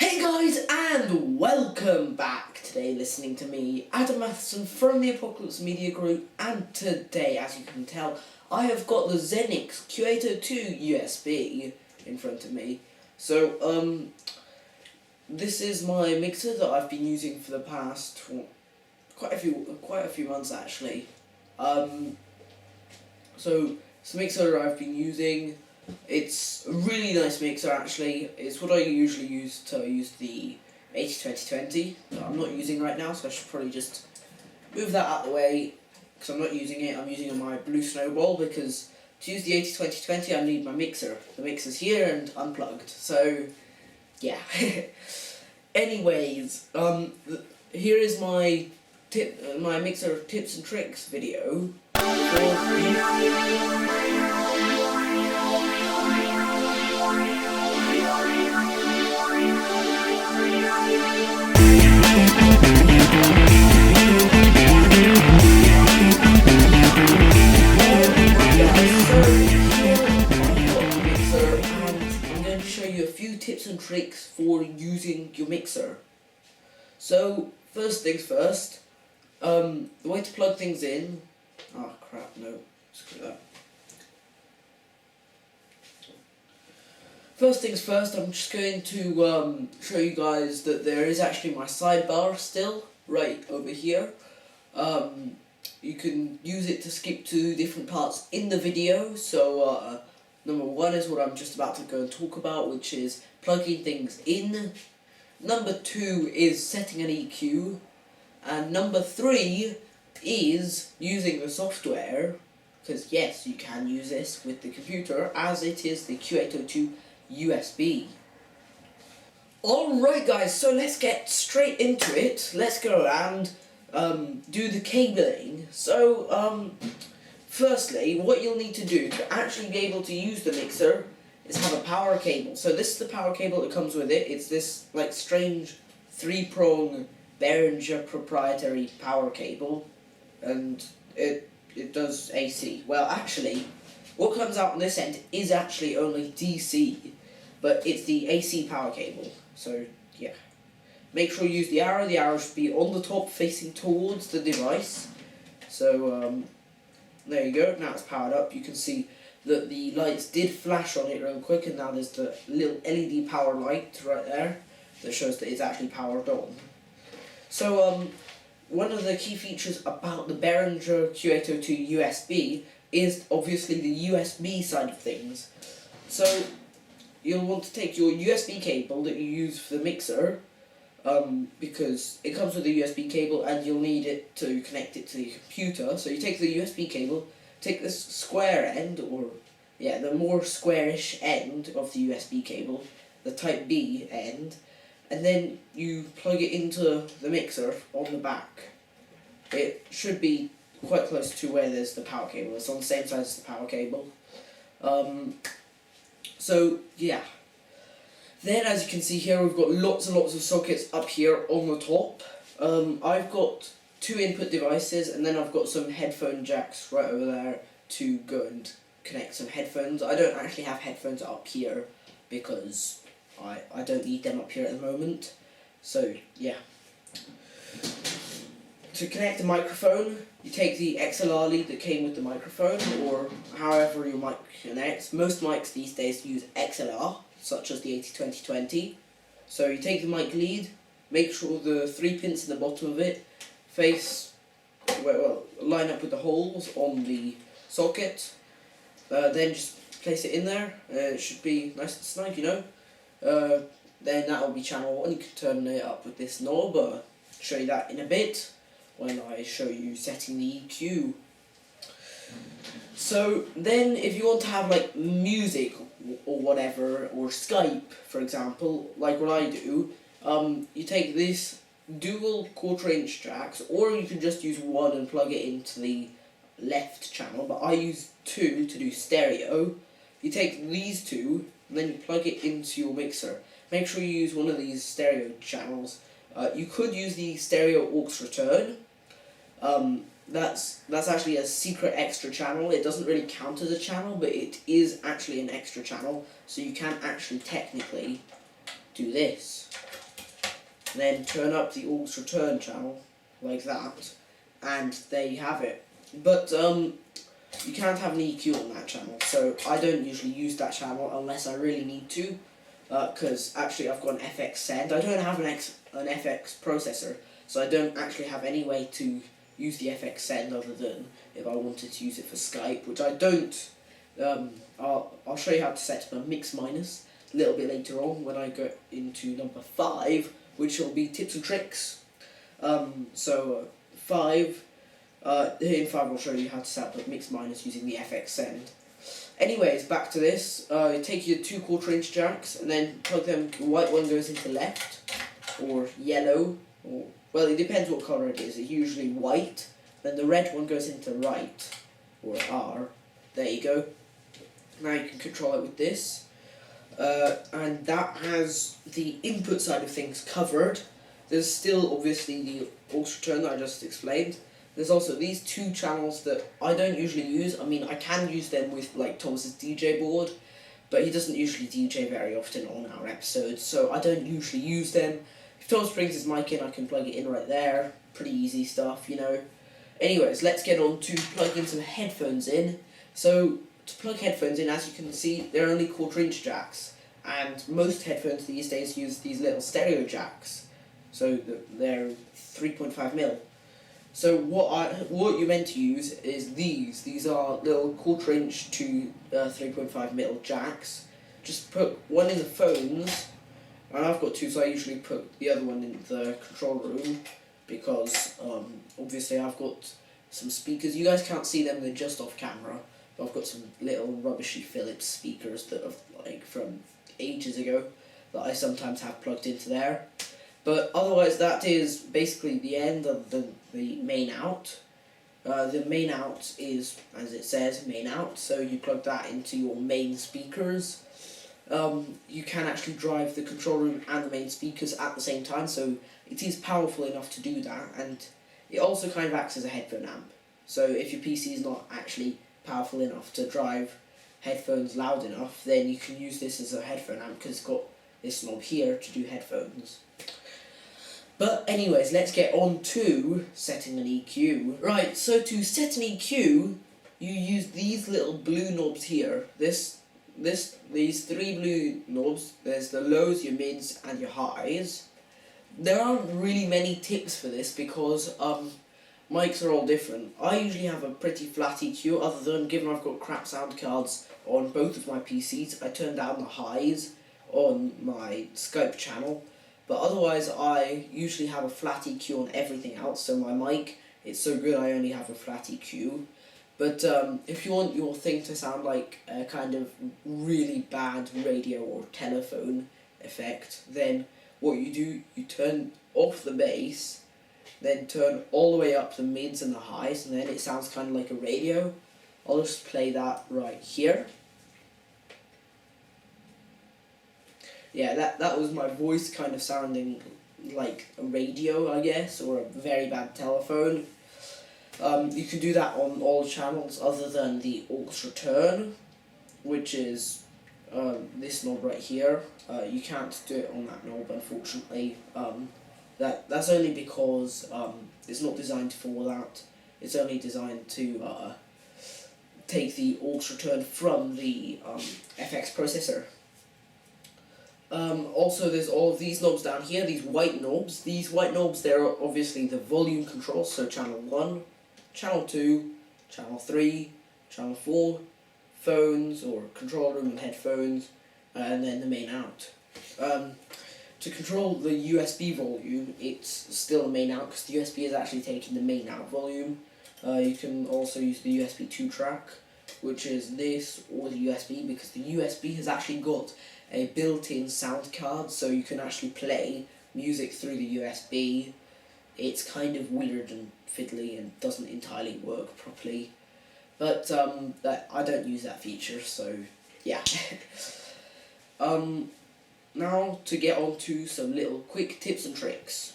Hey guys, and welcome back. Today listening to me, Adam Matheson from the Apocalypse Media Group, and today, as you can tell, I have got the Zenix Q802 USB in front of me. So, this is my mixer that I've been using for the past quite a few months actually. So it's a mixer I've been using. It's a really nice mixer actually. It's what I usually use to use the 80-20-20 that I'm not using right now, so I should probably just move that out of the way because I'm not using it. I'm using my Blue Snowball because to use the 80-20-20 I need my mixer. The mixer's here and unplugged, so yeah. Anyways, here is my mixer tips and tricks video. A few tips and tricks for using your mixer. So first things first, the way to plug things in. Oh crap, no, screw that. First things first, I'm just going to show you guys that there is actually my sidebar still right over here. You can use it to skip to different parts in the video. So number one is what I'm just about to go and talk about, which is plugging things in. Number two is setting an EQ. And number three is using the software, because yes, you can use this with the computer, as it is the Q802 USB. Alright guys, so let's get straight into it. Let's go and do the cabling. So, firstly, what you'll need to do to actually be able to use the mixer is have a power cable. So this is the power cable that comes with it. It's this like strange 3-prong Behringer proprietary power cable, and it does AC. Well, actually, what comes out on this end is actually only DC, but it's the AC power cable. So yeah, make sure you use the arrow. The arrow should be on the top, facing towards the device. So there you go, now it's powered up. You can see that the lights did flash on it real quick, and now there's the little LED power light right there that shows that it's actually powered on. So one of the key features about the Behringer Q802 USB is obviously the USB side of things. So you'll want to take your USB cable that you use for the mixer, because it comes with a USB cable and you'll need it to connect it to the computer. So you take the USB cable, take this square end, or yeah, the more squarish end of the USB cable, the type B end, and then you plug it into the mixer on the back. It should be quite close to where there's the power cable. It's on the same size as the power cable. So yeah. Then, as you can see here, we've got lots and lots of sockets up here on the top. I've got 2 input devices, and then I've got some headphone jacks right over there to go and connect some headphones. I don't actually have headphones up here because I don't need them up here at the moment. So yeah. To connect the microphone, you take the XLR lead that came with the microphone, or however your mic connects. Most mics these days use XLR, such as the 80-20-20. So you take the mic lead, make sure the 3 pins in the bottom of it line up with the holes on the socket. Then just place it in there. It should be nice and snug, you know. Then that will be channel 1. You can turn it up with this knob. I'll show you that in a bit when I show you setting the EQ. So then, if you want to have like music or whatever, or Skype for example, like what I do, you take this dual 1/4 inch jacks, or you can just use one and plug it into the left channel, but I use 2 to do stereo. You take these 2 and then you plug it into your mixer. Make sure you use one of these stereo channels. You could use the stereo aux return. That's actually a secret extra channel. It doesn't really count as a channel, but it is actually an extra channel, so you can actually technically do this. then turn up the aux return channel, like that, and there you have it. But you can't have an EQ on that channel, so I don't usually use that channel unless I really need to, because actually I've got an FX send. I don't have an FX processor, so I don't actually have any way to use the FX send other than if I wanted to use it for Skype, which I don't. I'll show you how to set up a mix minus a little bit later on when I go into number 5, which will be tips and tricks. So 5. In 5 I'll show you how to set up a mix minus using the FX send. Anyways, back to this. Take your 2 1/4" jacks and then plug them. The white one goes into left, or yellow, or well, it depends what colour it is. It's usually white. Then the red one goes into right, or R. There you go. Now you can control it with this. And that has the input side of things covered. There's still obviously the aux return that I just explained. There's also these 2 channels that I don't usually use. I mean, I can use them with like Thomas's DJ board, but he doesn't usually DJ very often on our episodes, so I don't usually use them. If Thomas brings his mic in, I can plug it in right there. Pretty easy stuff, you know. Anyways, let's get on to plugging some headphones in. So, to plug headphones in, as you can see, they're only 1/4" jacks, and most headphones these days use these little stereo jacks. So they're 3.5mm. So what you're meant to use is these. These are little 1/4" to 3.5mm jacks. Just put one in the phones, and I've got 2, so I usually put the other one in the control room, because obviously I've got some speakers. You guys can't see them, they're just off camera. But I've got some little rubbishy Philips speakers that are like from ages ago that I sometimes have plugged into there. But otherwise, that is basically the end of the main out. The main out is, as it says, main out, so you plug that into your main speakers. You can actually drive the control room and the main speakers at the same time, so it is powerful enough to do that, and it also kind of acts as a headphone amp. So if your PC is not actually powerful enough to drive headphones loud enough, then you can use this as a headphone amp, because it's got this knob here to do headphones. But anyways, let's get on to setting an EQ. Right, so to set an EQ, you use these little blue knobs here. These 3 blue knobs. There's the lows, your mids, and your highs. There aren't really many tips for this because mics are all different. I usually have a pretty flat EQ, other than given I've got crap sound cards on both of my PCs, I turn down the highs on my Skype channel. But otherwise, I usually have a flat EQ on everything else, so my mic, it's so good I only have a flat EQ. But if you want your thing to sound like a kind of really bad radio or telephone effect, then what you do, you turn off the bass, then turn all the way up the mids and the highs, and then it sounds kind of like a radio. I'll just play that right here. Yeah, that was my voice kind of sounding like a radio, I guess, or a very bad telephone. You can do that on all channels other than the aux return, which is this knob right here. You can't do it on that knob, unfortunately. That's only because it's not designed for that. It's only designed to take the aux return from the FX processor. Also, there's all of these knobs down here, these white knobs. These white knobs, they're obviously the volume control, so channel 1, channel 2, channel 3, channel 4, phones or control room and headphones, and then the main out. To control the USB volume, it's still a main out because the USB is actually taking the main out volume. You can also use the USB 2 track, which is this, or the USB, because the USB has actually got a built-in sound card, so you can actually play music through the USB. It's kind of weird and fiddly and doesn't entirely work properly, but I don't use that feature, so yeah. Now to get on to some little quick tips and tricks.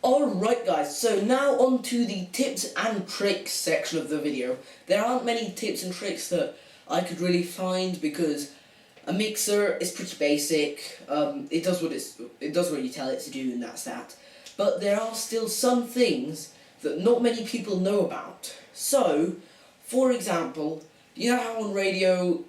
Alright guys, so now on to the tips and tricks section of the video. There aren't many tips and tricks that I could really find because A mixer is pretty basic. It does what you tell it to do, and that's that. But there are still some things that not many people know about. So, for example, you know how on radio,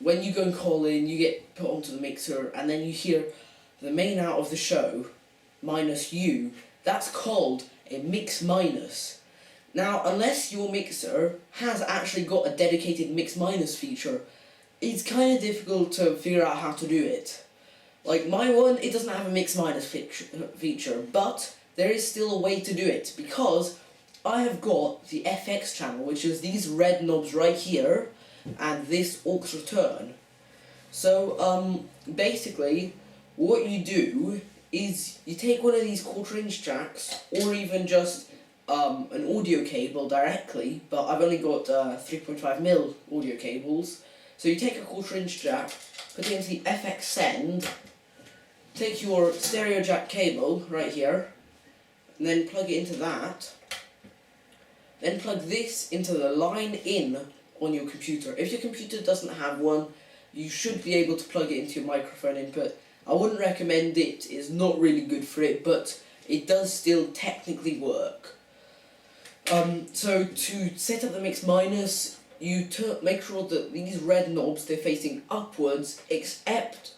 when you go and call in, you get put onto the mixer, and then you hear the main out of the show minus you. That's called a mix minus. Now, unless your mixer has actually got a dedicated mix minus feature, it's kind of difficult to figure out how to do it. Like my one, it doesn't have a mix minus feature, but there is still a way to do it, because I have got the FX channel, which is these red knobs right here, and this aux return. So, basically, what you do is you take one of these 1/4 inch jacks, or even just an audio cable directly, but I've only got 3.5mm audio cables. So you take a 1/4 inch jack, put it into the FX send, take your stereo jack cable right here, and then plug it into that. Then plug this into the line in on your computer. If your computer doesn't have one, you should be able to plug it into your microphone input. I wouldn't recommend it, it's not really good for it, but it does still technically work. So to set up the mix minus, you make sure that these red knobs, they're facing upwards, except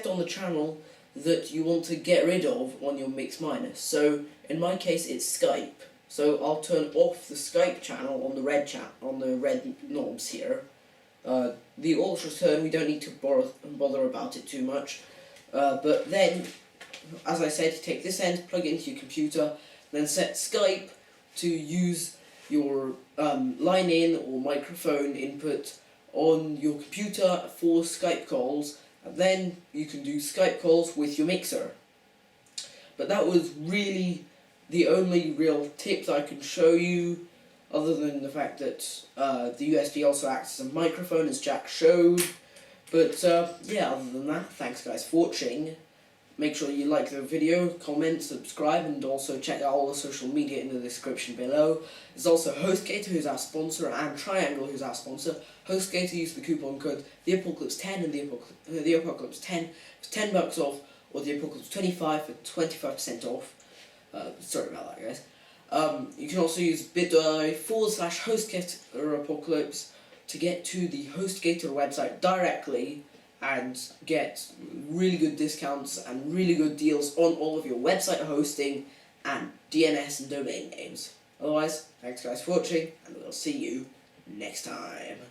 on the channel that you want to get rid of on your mix minus. So in my case, it's Skype. So I'll turn off the Skype channel on the red knobs here. The aux return, we don't need to bother about it too much. But then, as I said, take this end, plug it into your computer, then set Skype to use your line in or microphone input on your computer for Skype calls, and then you can do Skype calls with your mixer. But that was really the only real tip that I can show you, other than the fact that the USB also acts as a microphone, as Jack showed. But yeah, other than that, thanks guys for watching. Make sure you like the video, comment, subscribe, and also check out all the social media in the description below. There's also HostGator, who's our sponsor, and Triangle, who's our sponsor. HostGator, use the coupon code TheApocalypse10 and the Apocalypse 10 for $10 off, or the Apocalypse 25 for 25% off. Sorry about that, guys. You can also use bit.ly/HostGatorApocalypse to get to the HostGator website directly and get really good discounts and really good deals on all of your website hosting and DNS and domain names. Otherwise, thanks guys for watching, and we'll see you next time.